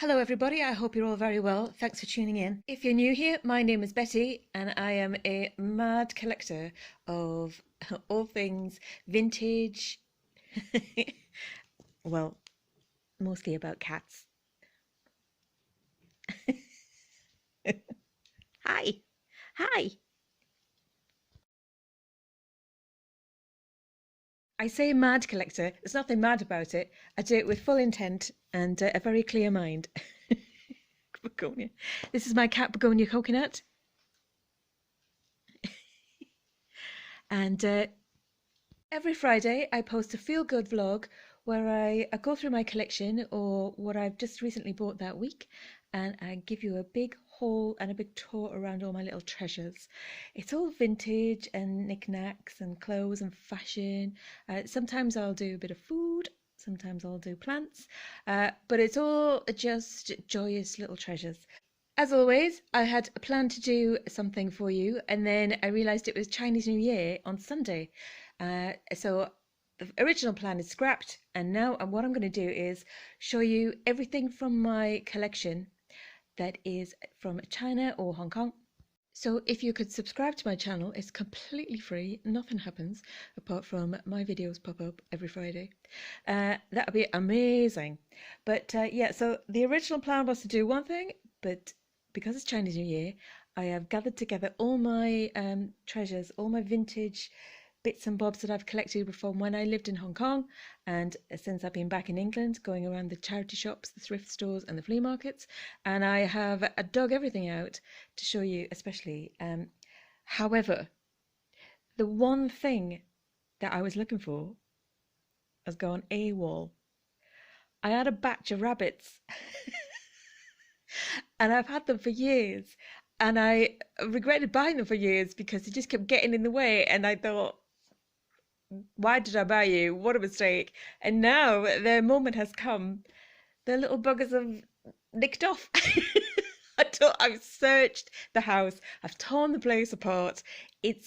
Hello everybody, I hope you're all very well. Thanks for tuning in. If you're new here, my name is Betty and I am a mad collector of all things vintage, well, mostly about cats. Hi, hi. I say mad collector, there's nothing mad about it. I do it with full intent and a very clear mind. Begonia. This is my cat Begonia Coconut. And every Friday, I post a feel good vlog where I go through my collection or what I've just recently bought that week, and I give you a big haul and a big tour around all my little treasures. It's all vintage and knickknacks and clothes and fashion. Sometimes I'll do a bit of food, sometimes I'll do plants, but it's all just joyous little treasures. As always, I had planned to do something for you, and then I realised it was Chinese New Year on Sunday. So the original plan is scrapped, and now what I'm going to do is show you everything from my collection that is from China or Hong Kong. So if you could subscribe to my channel, it's completely free, nothing happens apart from my videos pop up every Friday. That would be amazing. But yeah, so the original plan was to do one thing, but because it's Chinese New Year, I have gathered together all my treasures, all my vintage bits and bobs that I've collected from when I lived in Hong Kong, and since I've been back in England, going around the charity shops, the thrift stores and the flea markets, and I have dug everything out to show you, especially. However, the one thing that I was looking for has gone AWOL. I had a batch of rabbits and I've had them for years, and I regretted buying them for years because they just kept getting in the way, and I thought, why did I buy you? What a mistake. And now their moment has come. The little buggers have nicked off. I've searched the house. I've torn the place apart. It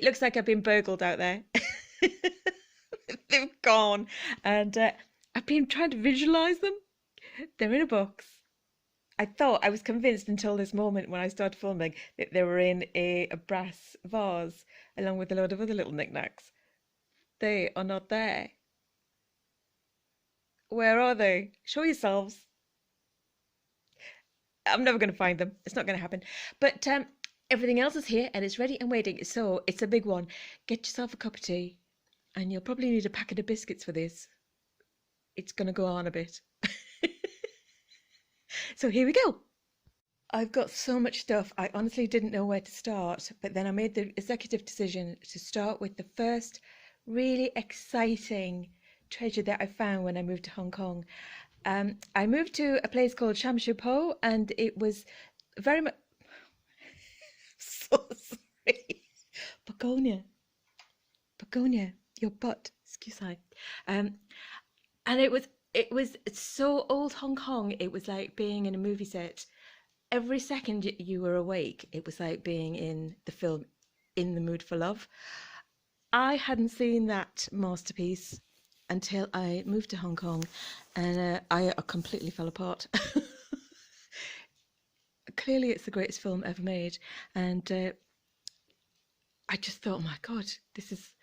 looks like I've been burgled out there. They've gone. And I've been trying to visualize them. They're in a box. I was convinced until this moment when I started filming that they were in a brass vase along with a load of other little knickknacks. They are not there. Where are they? Show yourselves. I'm never going to find them. It's not going to happen. But everything else is here and it's ready and waiting. So it's a big one. Get yourself a cup of tea, and you'll probably need a packet of biscuits for this. It's going to go on a bit. So here we go. I've got so much stuff, I honestly didn't know where to start, but then I made the executive decision to start with the first really exciting treasure that I found when I moved to Hong Kong. I moved to a place called Sham Shui Po, and it was very much... So sorry. Begonia, your butt, excuse me. And it was so old Hong Kong, it was like being in a movie set. Every second you were awake, it was like being in the film In the Mood for Love. I hadn't seen that masterpiece until I moved to Hong Kong, and I completely fell apart. Clearly it's the greatest film ever made, and I just thought, oh my God, this is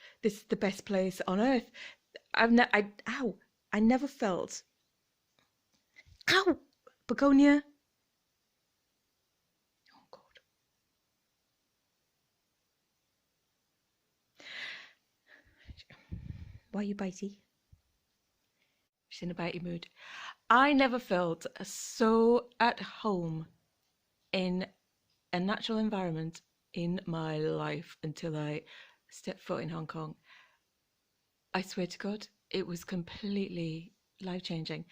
the best place on earth. I never felt... Ow! Begonia. Oh God. Why are you bitey? She's in a bitey mood. I never felt so at home in a natural environment in my life until I stepped foot in Hong Kong. I swear to God, it was completely life-changing.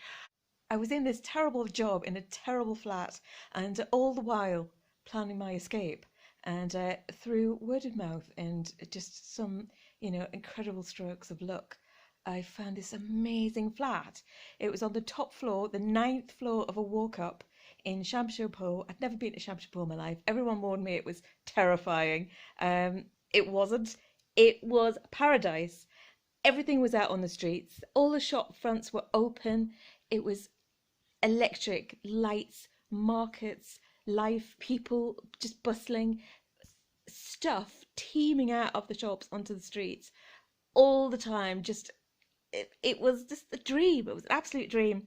I was in this terrible job in a terrible flat, and all the while planning my escape. And through word of mouth and just some, incredible strokes of luck, I found this amazing flat. It was on the top floor, the 9th floor of a walk-up in Sham Shui Po. I'd never been to Sham Shui Po in my life. Everyone warned me it was terrifying. It wasn't. It was paradise. Everything was out on the streets. All the shop fronts were open. It was electric lights, markets, life, people just bustling, stuff teeming out of the shops onto the streets all the time. Just it was just a dream. It was an absolute dream.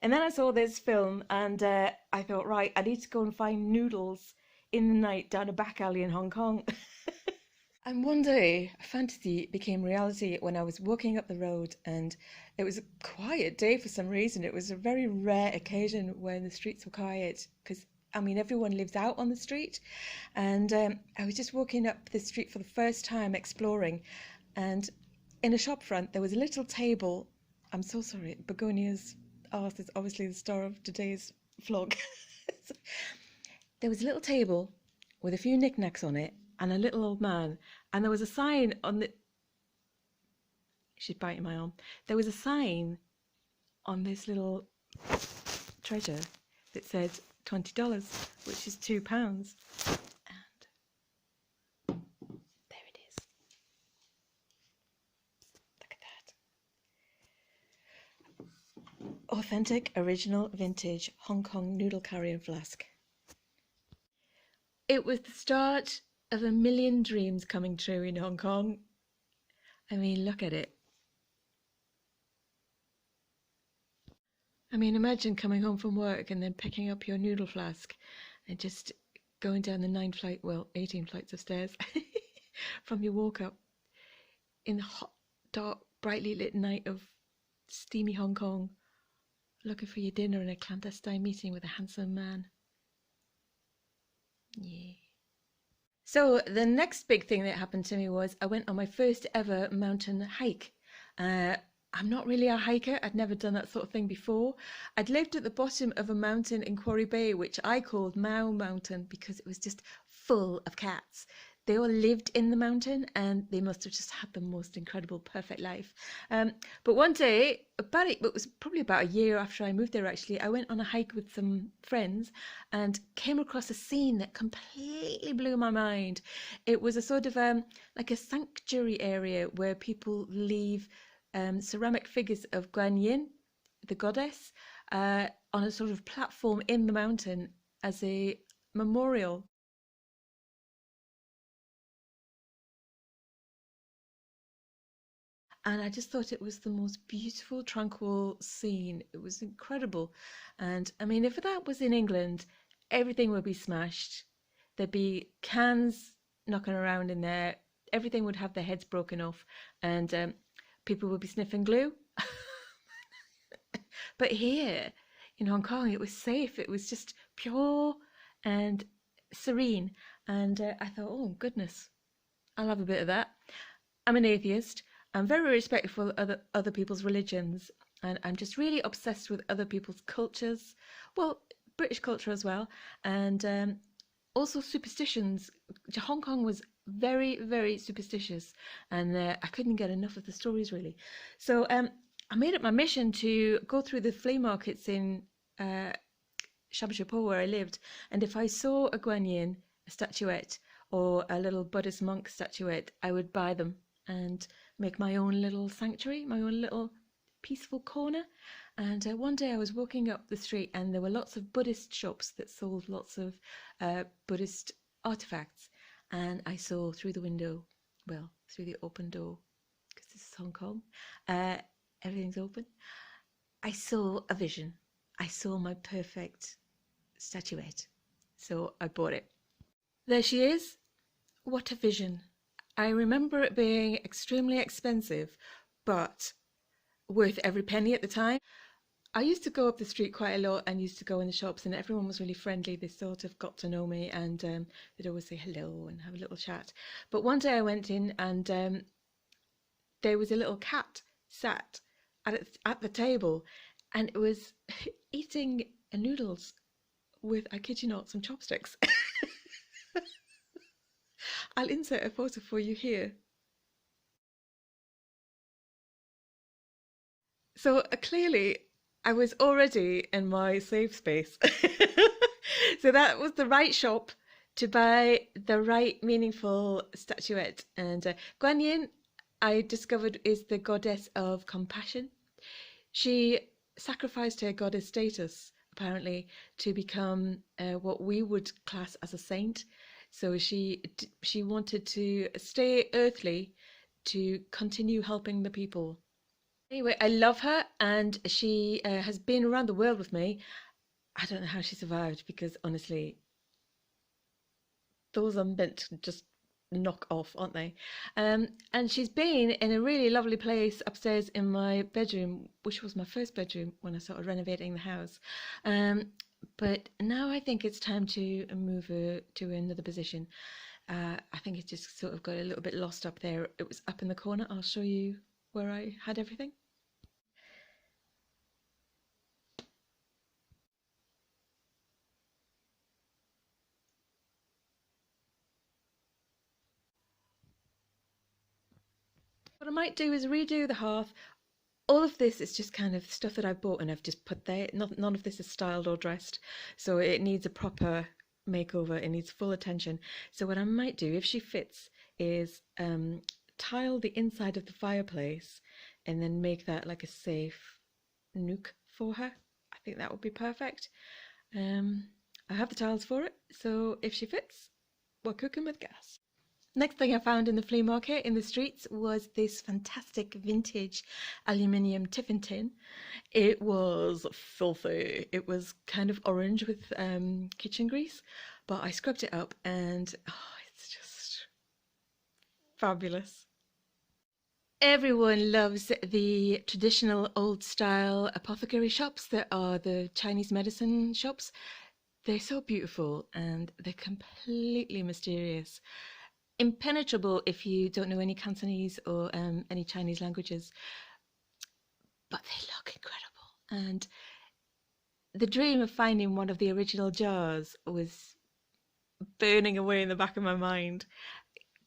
And then I saw this film and I thought, right, I need to go and find noodles in the night down a back alley in Hong Kong. And one day, fantasy became reality when I was walking up the road, and it was a quiet day for some reason. It was a very rare occasion when the streets were quiet because, I mean, everyone lives out on the street. And I was just walking up the street for the first time, exploring. And in a shop front, there was a little table. I'm so sorry, Begonia's arse is obviously the star of today's vlog. There was a little table with a few knickknacks on it and a little old man, and there was a sign on the... She's biting my arm. There was a sign on this little treasure that said $20, which is £2. And there it is. Look at that. Authentic, original, vintage Hong Kong noodle carrying flask. It was the start of a million dreams coming true in Hong Kong. I mean, look at it. I mean, imagine coming home from work and then picking up your noodle flask and just going down the 18 flights of stairs from your walk up in the hot, dark, brightly lit night of steamy Hong Kong, looking for your dinner in a clandestine meeting with a handsome man. Yeah. So the next big thing that happened to me was I went on my first ever mountain hike. I'm not really a hiker. I'd never done that sort of thing before. I'd lived at the bottom of a mountain in Quarry Bay, which I called Mau Mountain because it was just full of cats. They all lived in the mountain and they must have just had the most incredible, perfect life. But one day, it was probably about a year after I moved there actually, I went on a hike with some friends and came across a scene that completely blew my mind. It was a sort of like a sanctuary area where people leave ceramic figures of Guan Yin, the goddess, on a sort of platform in the mountain as a memorial. And I just thought it was the most beautiful, tranquil scene. It was incredible. And I mean, if that was in England, everything would be smashed. There'd be cans knocking around in there. Everything would have their heads broken off, and people would be sniffing glue. But here in Hong Kong, it was safe. It was just pure and serene. And I thought, oh, goodness, I'll have a bit of that. I'm an atheist. I'm very respectful of other people's religions, and I'm just really obsessed with other people's cultures. Well, British culture as well, and also superstitions. Hong Kong was very, very superstitious, and I couldn't get enough of the stories really. So I made it my mission to go through the flea markets in Sham Shui Po where I lived, and if I saw a Guan Yin, a statuette, or a little Buddhist monk statuette, I would buy them and make my own little sanctuary, my own little peaceful corner. And one day I was walking up the street and there were lots of Buddhist shops that sold lots of Buddhist artifacts. And I saw through the window, well, through the open door, because this is Hong Kong, everything's open. I saw a vision. I saw my perfect statuette. So I bought it. There she is. What a vision. I remember it being extremely expensive, but worth every penny at the time. I used to go up the street quite a lot and used to go in the shops, and everyone was really friendly. They sort of got to know me, and they'd always say hello and have a little chat. But one day I went in and there was a little cat sat at the table, and it was eating noodles with, I kid you not, some chopsticks. I'll insert a photo for you here. So clearly I was already in my safe space. So that was the right shop to buy the right meaningful statuette. And Guan Yin, I discovered, is the goddess of compassion. She sacrificed her goddess status, apparently, to become what we would class as a saint. So she wanted to stay earthly to continue helping the people. Anyway, I love her, and she has been around the world with me. I don't know how she survived because honestly, those are meant to just knock off, aren't they? And she's been in a really lovely place upstairs in my bedroom, which was my first bedroom when I started renovating the house. But now I think it's time to move her to another position. I think it just sort of got a little bit lost up there. It was up in the corner. I'll show you where I had everything. What I might do is redo the hearth. All of this is just kind of stuff that I've bought and I've just put there. None of this is styled or dressed, so it needs a proper makeover. It needs full attention. So what I might do, if she fits, is tile the inside of the fireplace and then make that like a safe nook for her. I think that would be perfect. I have the tiles for it, so if she fits, we're cooking with gas. Next thing I found in the flea market in the streets was this fantastic vintage aluminium tiffin tin. It was filthy. It was kind of orange with kitchen grease, but I scrubbed it up and it's just fabulous. Everyone loves the traditional old style apothecary shops that are the Chinese medicine shops. They're so beautiful and they're completely mysterious. Impenetrable if you don't know any Cantonese or any Chinese languages, but they look incredible. And the dream of finding one of the original jars was burning away in the back of my mind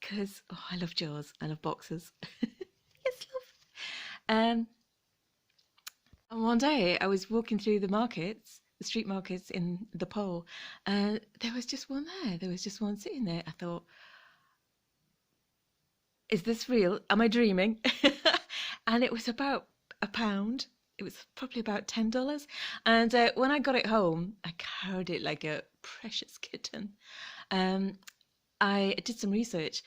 because I love jars, I love boxes. Yes, love. And one day I was walking through the markets, the street markets in the Pole, and there was just one there. There was just one sitting there. I thought, is this real? Am I dreaming? And it was about £1. It was probably about $10. And when I got it home, I carried it like a precious kitten. I did some research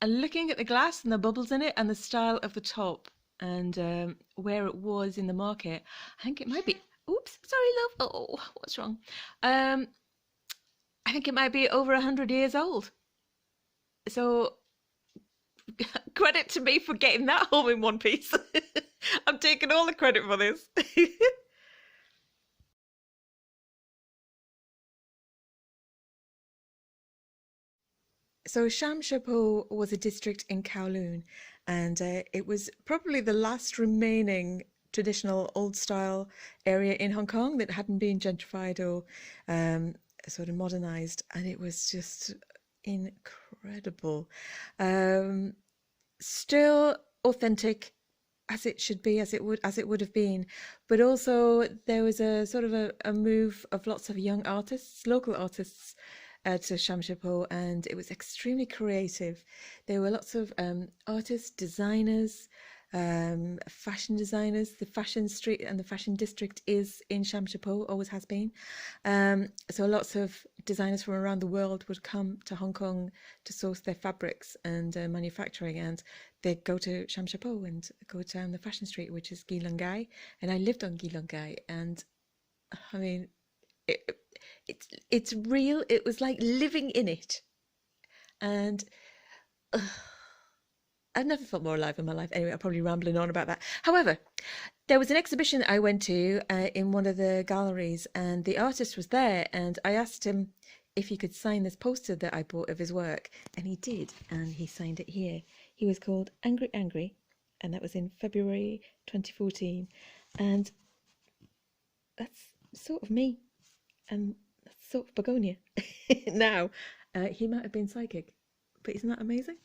and looking at the glass and the bubbles in it and the style of the top and where it was in the market, I think it might be. Oops, sorry, love. Oh, what's wrong? I think it might be over 100 years old. So credit to me for getting that home in one piece. I'm taking all the credit for this. So Shamshapo was a district in Kowloon, and it was probably the last remaining traditional old style area in Hong Kong that hadn't been gentrified or sort of modernized, and it was just incredible. Um, Still authentic as it should be, as it would have been, but also there was a sort of a move of lots of young artists, local artists, to Shamshapo, and it was extremely creative. There were lots of artists, designers, fashion designers. The fashion street and the fashion district is in Shamshapo, always has been. So lots of designers from around the world would come to Hong Kong to source their fabrics and manufacturing, and they'd go to Shamshapo and go down the fashion street, which is Gilungai, and I lived on Gilungai, and I mean, it, it's real. It was like living in it, and I've never felt more alive in my life. Anyway, I'm probably rambling on about that. However, there was an exhibition I went to in one of the galleries, and the artist was there, and I asked him if he could sign this poster that I bought of his work, and he did, and he signed it here. He was called Angry Angry, and that was in February 2014, and that's sort of me, and that's sort of Begonia. Now, he might have been psychic, but isn't that amazing?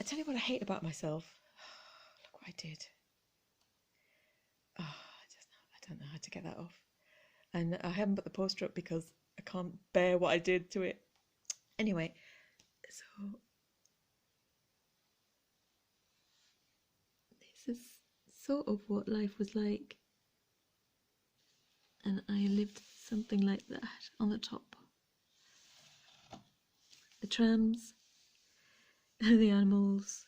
I tell you what I hate about myself. Look what I did. Oh, I don't know how to get that off. And I haven't put the poster up because I can't bear what I did to it. Anyway, so this is sort of what life was like, and I lived something like that on the top. The trams, the animals,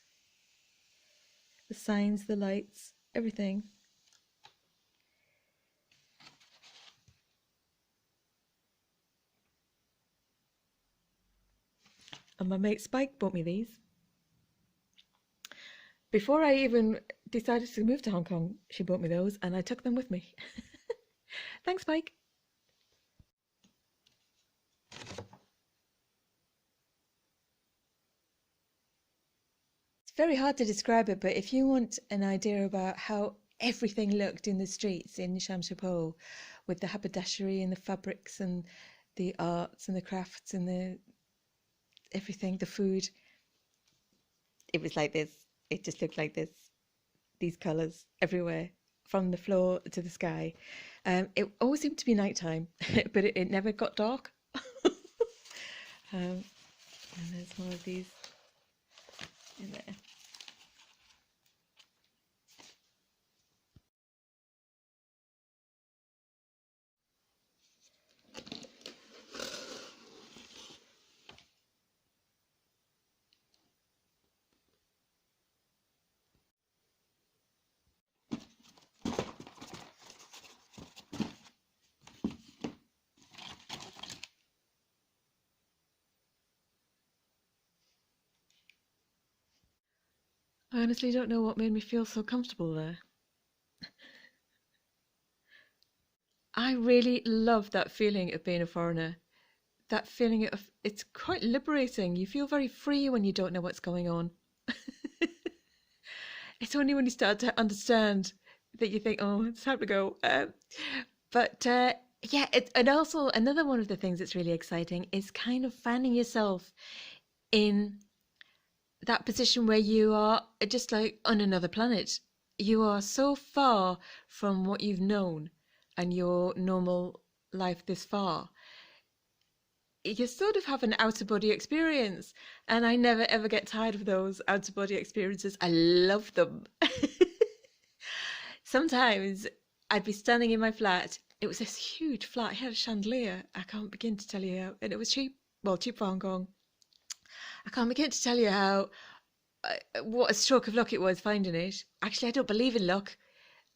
the signs, the lights, everything. And my mate Spike bought me these. Before I even decided to move to Hong Kong, she bought me those and I took them with me. Thanks, Spike. It's very hard to describe it, but if you want an idea about how everything looked in the streets in Shamshapo, with the haberdashery and the fabrics and the arts and the crafts and the everything, the food, it was like this. It just looked like this. These colours everywhere, from the floor to the sky. It always seemed to be nighttime, but it never got dark. And there's more of these in there. I honestly don't know what made me feel so comfortable there. I really love that feeling of being a foreigner. That feeling of, it's quite liberating. You feel very free when you don't know what's going on. It's only when you start to understand that you think, oh, it's time to go. Yeah, and also another one of the things that's really exciting is kind of finding yourself in that position where you are just like on another planet. You are so far from what you've known and your normal life this far. You sort of have an outer body experience, and I never ever get tired of those outer body experiences. I love them. Sometimes I'd be standing in my flat. It was this huge flat. It had a chandelier. I can't begin to tell you how, and it was cheap. Well, cheap for Hong Kong. I can't begin to tell you how what a stroke of luck it was finding it. Actually, I don't believe in luck.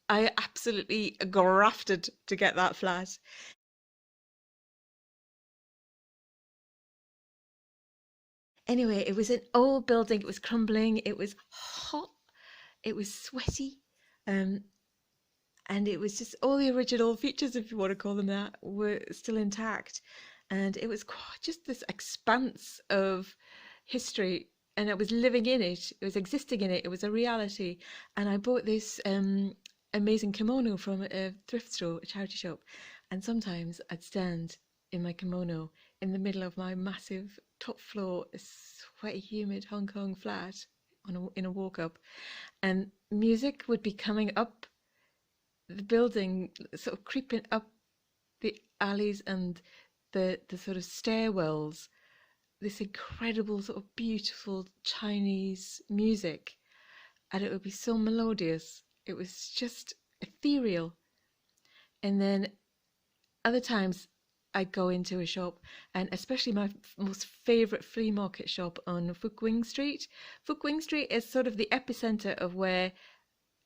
I absolutely grafted to get that flat. Anyway, it was an old building. It was crumbling. It was hot. It was sweaty. Um, and it was just all the original features, if you want to call them that, were still intact. And it was quite just this expanse of history, and I was living in it. It was existing in it. It was a reality. And I bought this amazing kimono from a thrift store, a charity shop. And sometimes I'd stand in my kimono in the middle of my massive top floor, sweaty, humid Hong Kong flat in a walk up, and music would be coming up the building, sort of creeping up the alleys and the sort of stairwells, this incredible sort of beautiful Chinese music, and it would be so melodious. It was just ethereal. And then other times I'd go into a shop, and especially my most favourite flea market shop on Fook Wing Street. Fook Wing Street is sort of the epicenter of where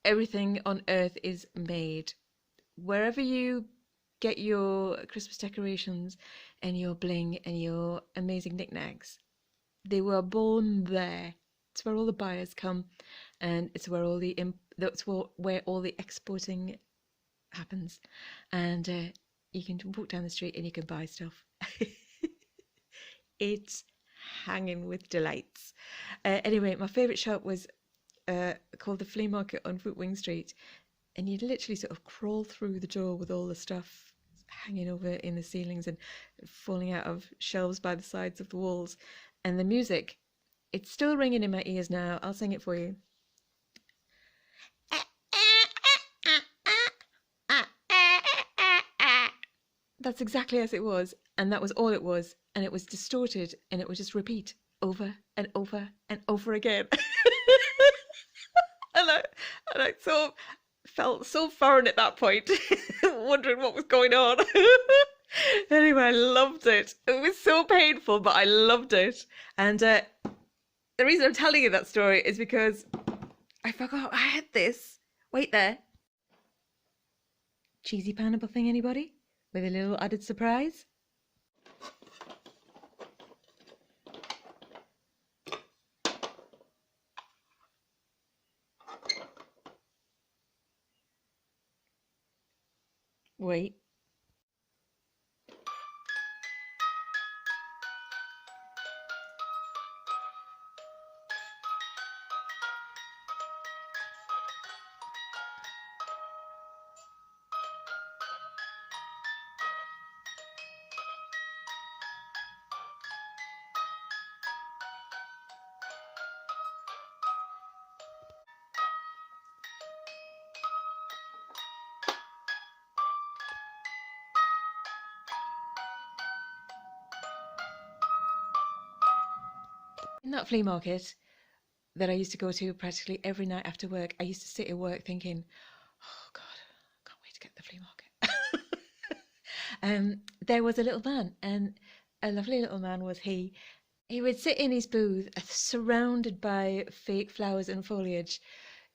everything on earth is made. Wherever you get your Christmas decorations and your bling and your amazing knickknacks, they were born there. It's where all the buyers come, and it's where where all the exporting happens. And you can walk down the street and you can buy stuff. It's hanging with delights. Anyway, my favourite shop was called the Flea Market on Foot Wing Street, and you'd literally sort of crawl through the door with all the stuff hanging over in the ceilings and falling out of shelves by the sides of the walls. And the music, it's still ringing in my ears now. I'll sing it for you. That's exactly as it was, and that was all it was, and it was distorted, and it would just repeat over and over and over again. and I and I so felt so foreign at that point, wondering what was going on. Anyway, I loved it. It was so painful, but I loved it. And the reason I'm telling you that story is because I forgot I had this. Wait there. Cheesy pineapple thing, anybody? With a little added surprise? Wait. In that flea market that I used to go to practically every night after work, I used to sit at work thinking, oh God, I can't wait to get to the flea market. There was a little man, and a lovely little man was he. He would sit in his booth, surrounded by fake flowers and foliage.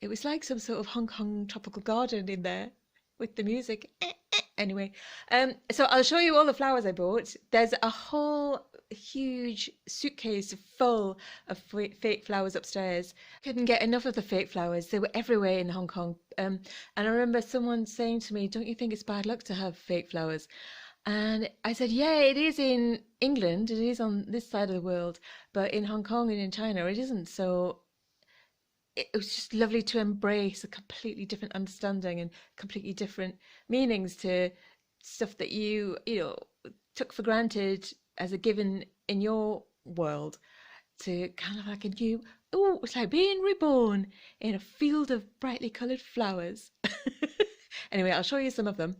It was like some sort of Hong Kong tropical garden in there with the music. Anyway, so I'll show you all the flowers I bought. There's a whole huge suitcase full of fake flowers upstairs. Couldn't get enough of the fake flowers. They were everywhere in Hong Kong. And I remember someone saying to me, "Don't you think it's bad luck to have fake flowers?" And I said, yeah, it is in England, it is on this side of the world, but in Hong Kong and in China, it isn't. So it was just lovely to embrace a completely different understanding and completely different meanings to stuff that you took for granted as a given in your world, to kind of like a new, oh, it's like being reborn in a field of brightly coloured flowers. Anyway, I'll show you some of them.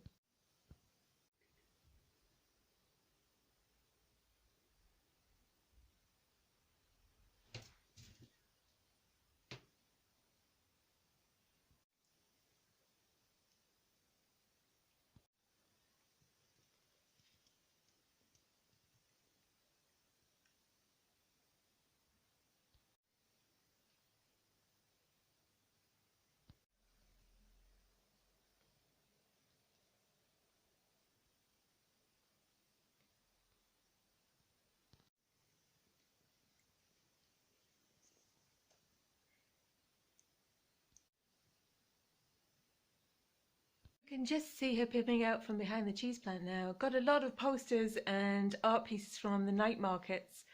You can just see her peeping out from behind the cheese plant now. Got a lot of posters and art pieces from the night markets.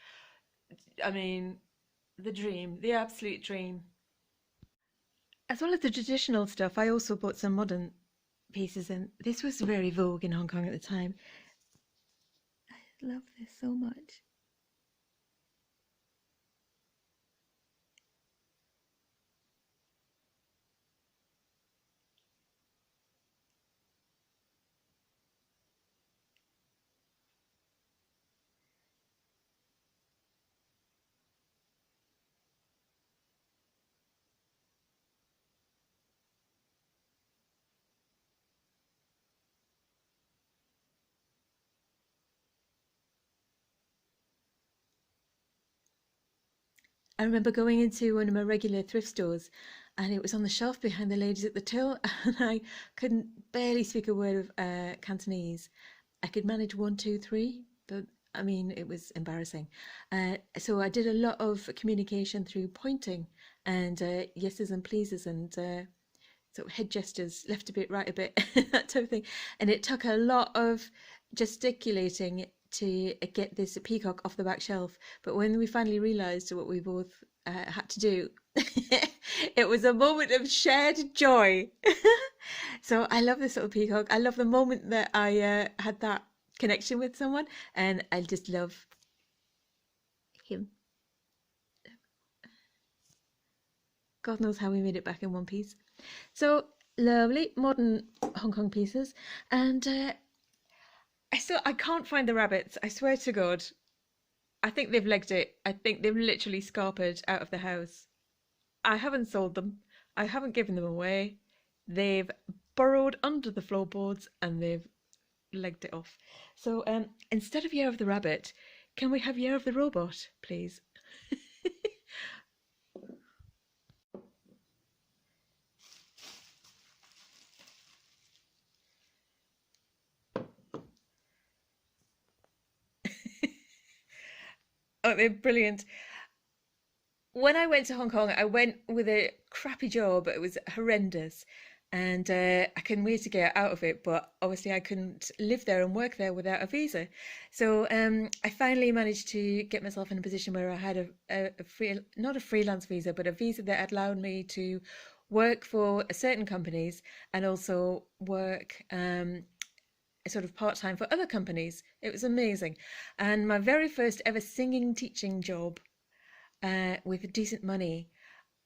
I mean, the dream, the absolute dream. As well as the traditional stuff, I also bought some modern pieces, and this was very vogue in Hong Kong at the time. I love this so much. I remember going into one of my regular thrift stores, and it was on the shelf behind the ladies at the till, and I couldn't barely speak a word of Cantonese. I could manage one, two, three, but I mean, it was embarrassing. So I did a lot of communication through pointing and yeses and pleases and sort of head gestures, left a bit, right a bit, that type of thing. And it took a lot of gesticulating to get this peacock off the back shelf. But when we finally realised what we both had to do, it was a moment of shared joy. So I love this little peacock. I love the moment that I had that connection with someone, and I just love him. God knows how we made it back in one piece. So lovely modern Hong Kong pieces, and I I can't find the rabbits. I swear to God. I think they've legged it. I think they've literally scarpered out of the house. I haven't sold them. I haven't given them away. They've burrowed under the floorboards and they've legged it off. So instead of Year of the Rabbit, can we have Year of the Robot, please? Oh, they're brilliant. When I went to Hong Kong, I went with a crappy job. It was horrendous. And I couldn't wait to get out of it, but obviously I couldn't live there and work there without a visa. So I finally managed to get myself in a position where I had a free, not a freelance visa, but a visa that allowed me to work for certain companies and also work sort of part-time for other companies. It was amazing. And my very first ever singing teaching job with decent money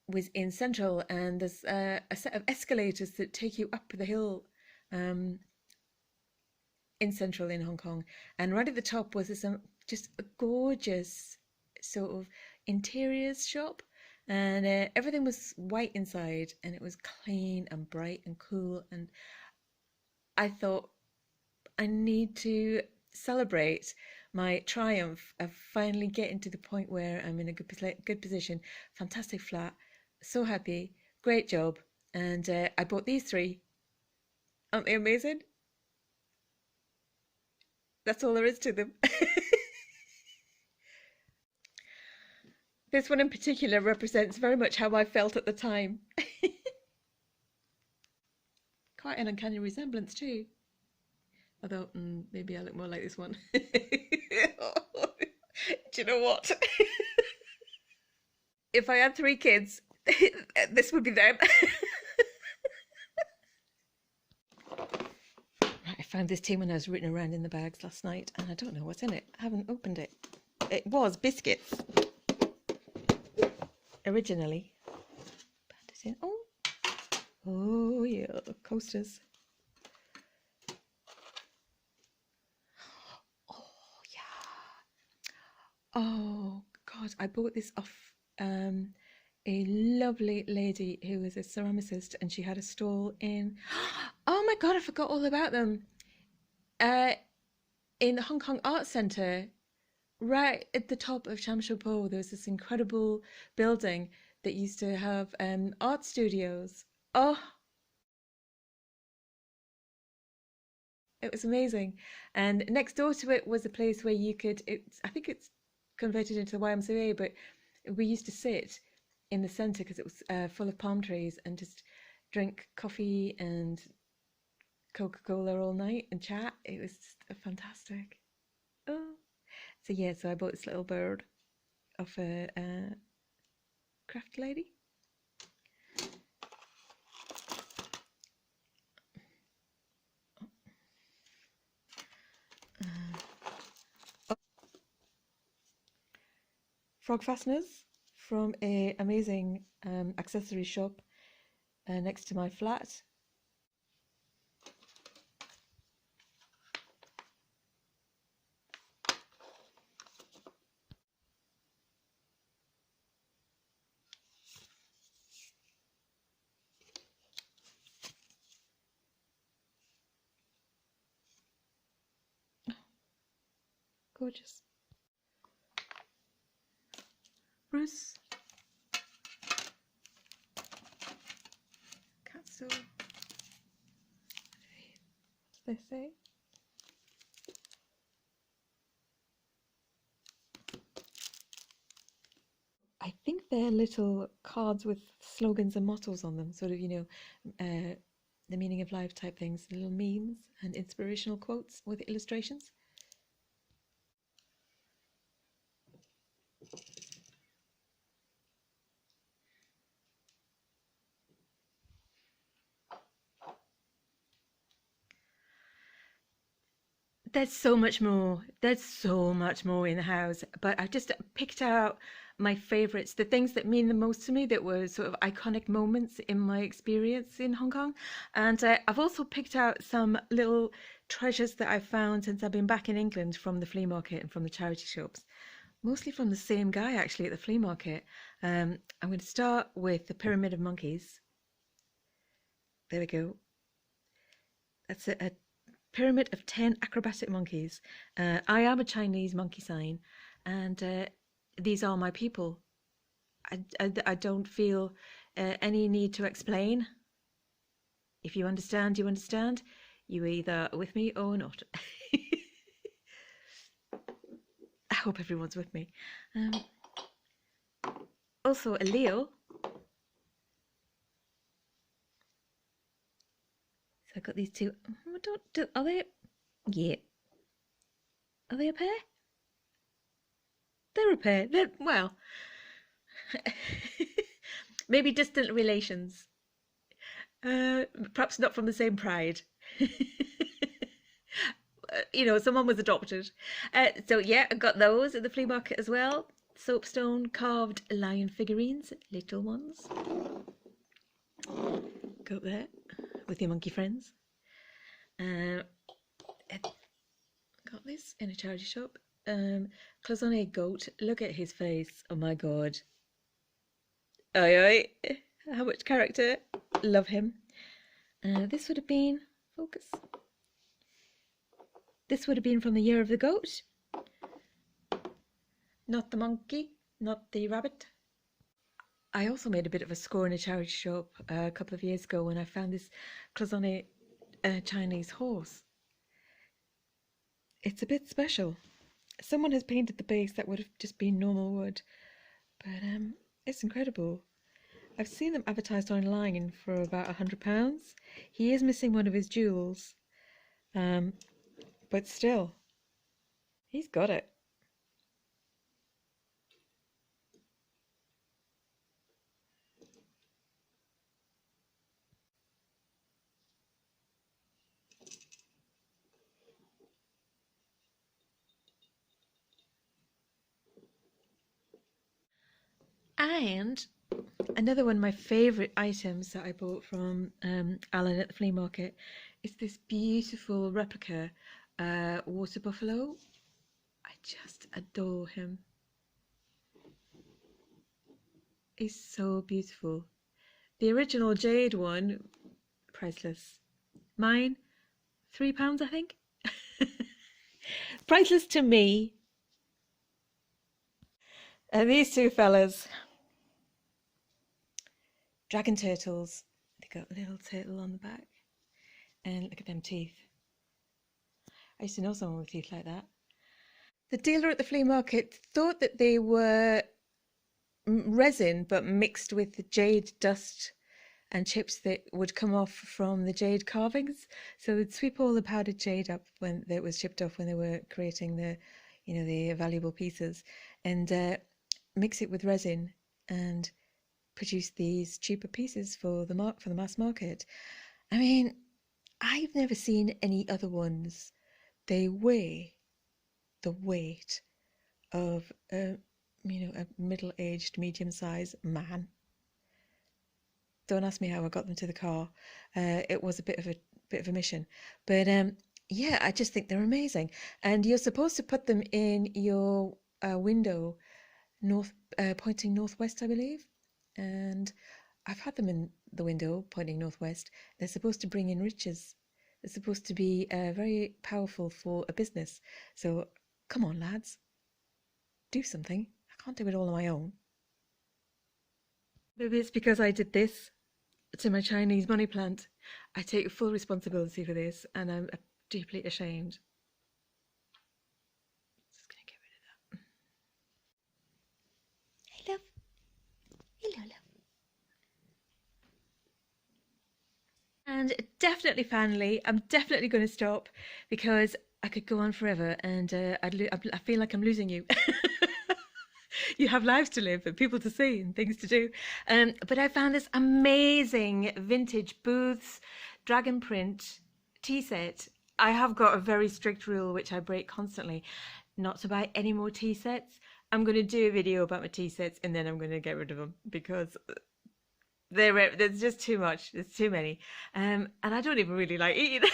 was in Central, and there's a set of escalators that take you up the hill um, in Central in Hong Kong. And right at the top was this just a gorgeous sort of interiors shop, and everything was white inside, and it was clean and bright and cool. And I thought, I need to celebrate my triumph of finally getting to the point where I'm in a good position. Fantastic flat, so happy, great job, and I bought these three. Aren't they amazing? That's all there is to them. This one in particular represents very much how I felt at the time. Quite an uncanny resemblance too. Although maybe I look more like this one. Do you know what? If I had three kids, this would be them. Right, I found this tin when I was rooting around in the bags last night, and I don't know what's in it. I haven't opened it. It was biscuits originally. Oh, oh yeah, coasters. Oh yeah. Oh God, I bought this off a lovely lady who was a ceramicist, and she had a stall in. Oh my God, I forgot all about them. In the Hong Kong Arts Centre, right at the top of Sham Shui Po, there was this incredible building that used to have art studios. Oh, it was amazing. And next door to it was a place where you could, I think it's converted into the YMCA, but we used to sit in the centre because it was full of palm trees and just drink coffee and Coca-Cola all night and chat. It was just fantastic. Oh, so yeah, so I bought this little bird off a craft lady. Frog fasteners from a amazing accessory shop next to my flat. Gorgeous. Bruce. Castle. What do they say? I think they're little cards with slogans and mottos on them, sort of, the meaning of life type things, little memes and inspirational quotes with illustrations. There's so much more. There's so much more in the house, but I've just picked out my favorites, the things that mean the most to me, that were sort of iconic moments in my experience in Hong Kong. And I've also picked out some little treasures that I've found since I've been back in England from the flea market and from the charity shops. Mostly from the same guy, actually, at the flea market. I'm going to start with the Pyramid of Monkeys. There we go. That's a pyramid of 10 acrobatic monkeys. I am a Chinese monkey sign, and these are my people. I don't feel any need to explain. If you understand, you understand. You're either with me or not. I hope everyone's with me. Also, a Leo. So I've got these two. Are they? Yeah. Are they a pair? They're a pair. Well, maybe distant relations. Perhaps not from the same pride. Someone was adopted. So yeah, I got those at the flea market as well. Soapstone carved lion figurines, little ones. Go up there with your monkey friends. Got this in a charity shop. Cloisonne goat. Look at his face. Oh my god. Oi, oi. How much character. Love him. This would have been... Focus. This would have been from the Year of the Goat. Not the monkey. Not the rabbit. I also made a bit of a score in a charity shop a couple of years ago when I found this Cloisonne Chinese horse. It's a bit special. Someone has painted the base. That would have just been normal wood, but it's incredible. I've seen them advertised online for about £100. He is missing one of his jewels, but still, he's got it. And another one of my favourite items that I bought from Alan at the flea market is this beautiful replica water buffalo. I just adore him. He's so beautiful. The original jade one, priceless. Mine, £3, I think. Priceless to me. And these two fellas, dragon turtles. They got a little turtle on the back, and look at them teeth. I used to know someone with teeth like that. The dealer at the flea market thought that they were resin, but mixed with the jade dust and chips that would come off from the jade carvings. So they'd sweep all the powdered jade up when it was chipped off when they were creating the valuable pieces, and mix it with resin and produce these cheaper pieces for the mass market. I mean, I've never seen any other ones. They weigh the weight of a middle-aged, medium-sized man. Don't ask me how I got them to the car. It was a bit of a mission, but yeah, I just think they're amazing. And you're supposed to put them in your window, pointing northwest, I believe. And I've had them in the window pointing northwest. They're supposed to bring in riches. They're supposed to be very powerful for a business. So come on, lads, do something. I can't do it all on my own. Maybe it's because I did this to my Chinese money plant. I take full responsibility for this, and I'm deeply ashamed. Just gonna get rid of that. Hey, love. Hello, love. And definitely, finally, I'm definitely going to stop because I could go on forever, and I feel like I'm losing you. You have lives to live and people to see and things to do. But I found this amazing vintage Booths dragon print tea set. I have got a very strict rule which I break constantly, not to buy any more tea sets. I'm going to do a video about my tea sets and then I'm going to get rid of them because there's just too much. There's too many. And I don't even really like eating.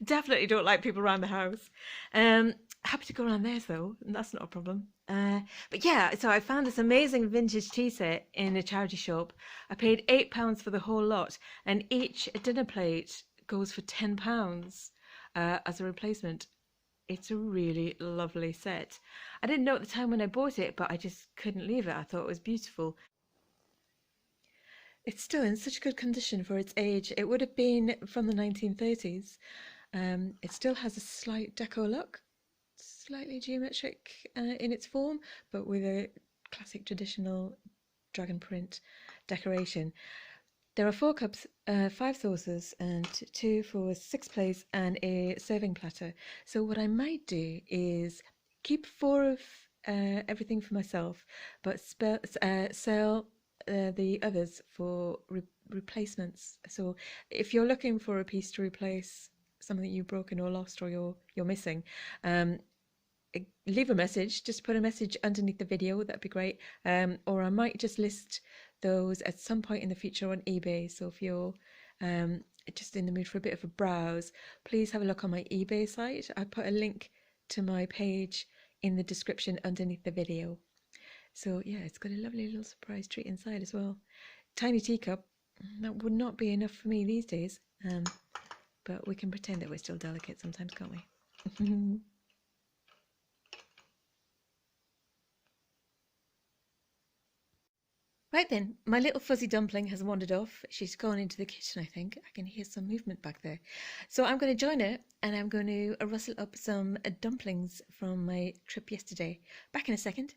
Definitely don't like people around the house. Happy to go around theirs though, and that's not a problem. But yeah, so I found this amazing vintage tea set in a charity shop. I paid £8 for the whole lot, and each dinner plate goes for £10 as a replacement. It's a really lovely set. I didn't know at the time when I bought it, but I just couldn't leave it. I thought it was beautiful. It's still in such good condition for its age. It would have been from the 1930s. It still has a slight deco look, slightly geometric in its form, but with a classic traditional dragon print decoration. There are 4 cups, 5 saucers, and 2 for 6 plates and a serving platter. So what I might do is keep 4 of everything for myself, but sell the others for replacements. So if you're looking for a piece to replace something you've broken or lost or you're missing, leave a message. Just put a message underneath the video. That'd be great. Or I might just list those at some point in the future on eBay. So if you're just in the mood for a bit of a browse, please have a look on my eBay site. I put a link to my page in the description underneath the video. So yeah, it's got a lovely little surprise treat inside as well. Tiny teacup. That would not be enough for me these days. But we can pretend that we're still delicate sometimes, can't we? Right then, my little fuzzy dumpling has wandered off. She's gone into the kitchen, I think. I can hear some movement back there. So I'm going to join her and I'm going to rustle up some dumplings from my trip yesterday. Back in a second.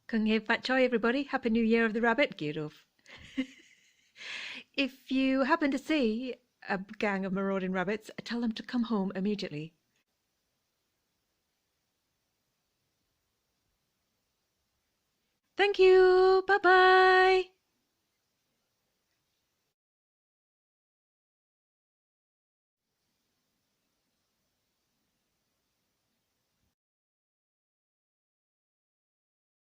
Kung Hei Fat Choi, everybody. Happy New Year of the Rabbit. Get off. If you happen to see a gang of marauding rabbits, tell them to come home immediately. Thank you. Bye-bye.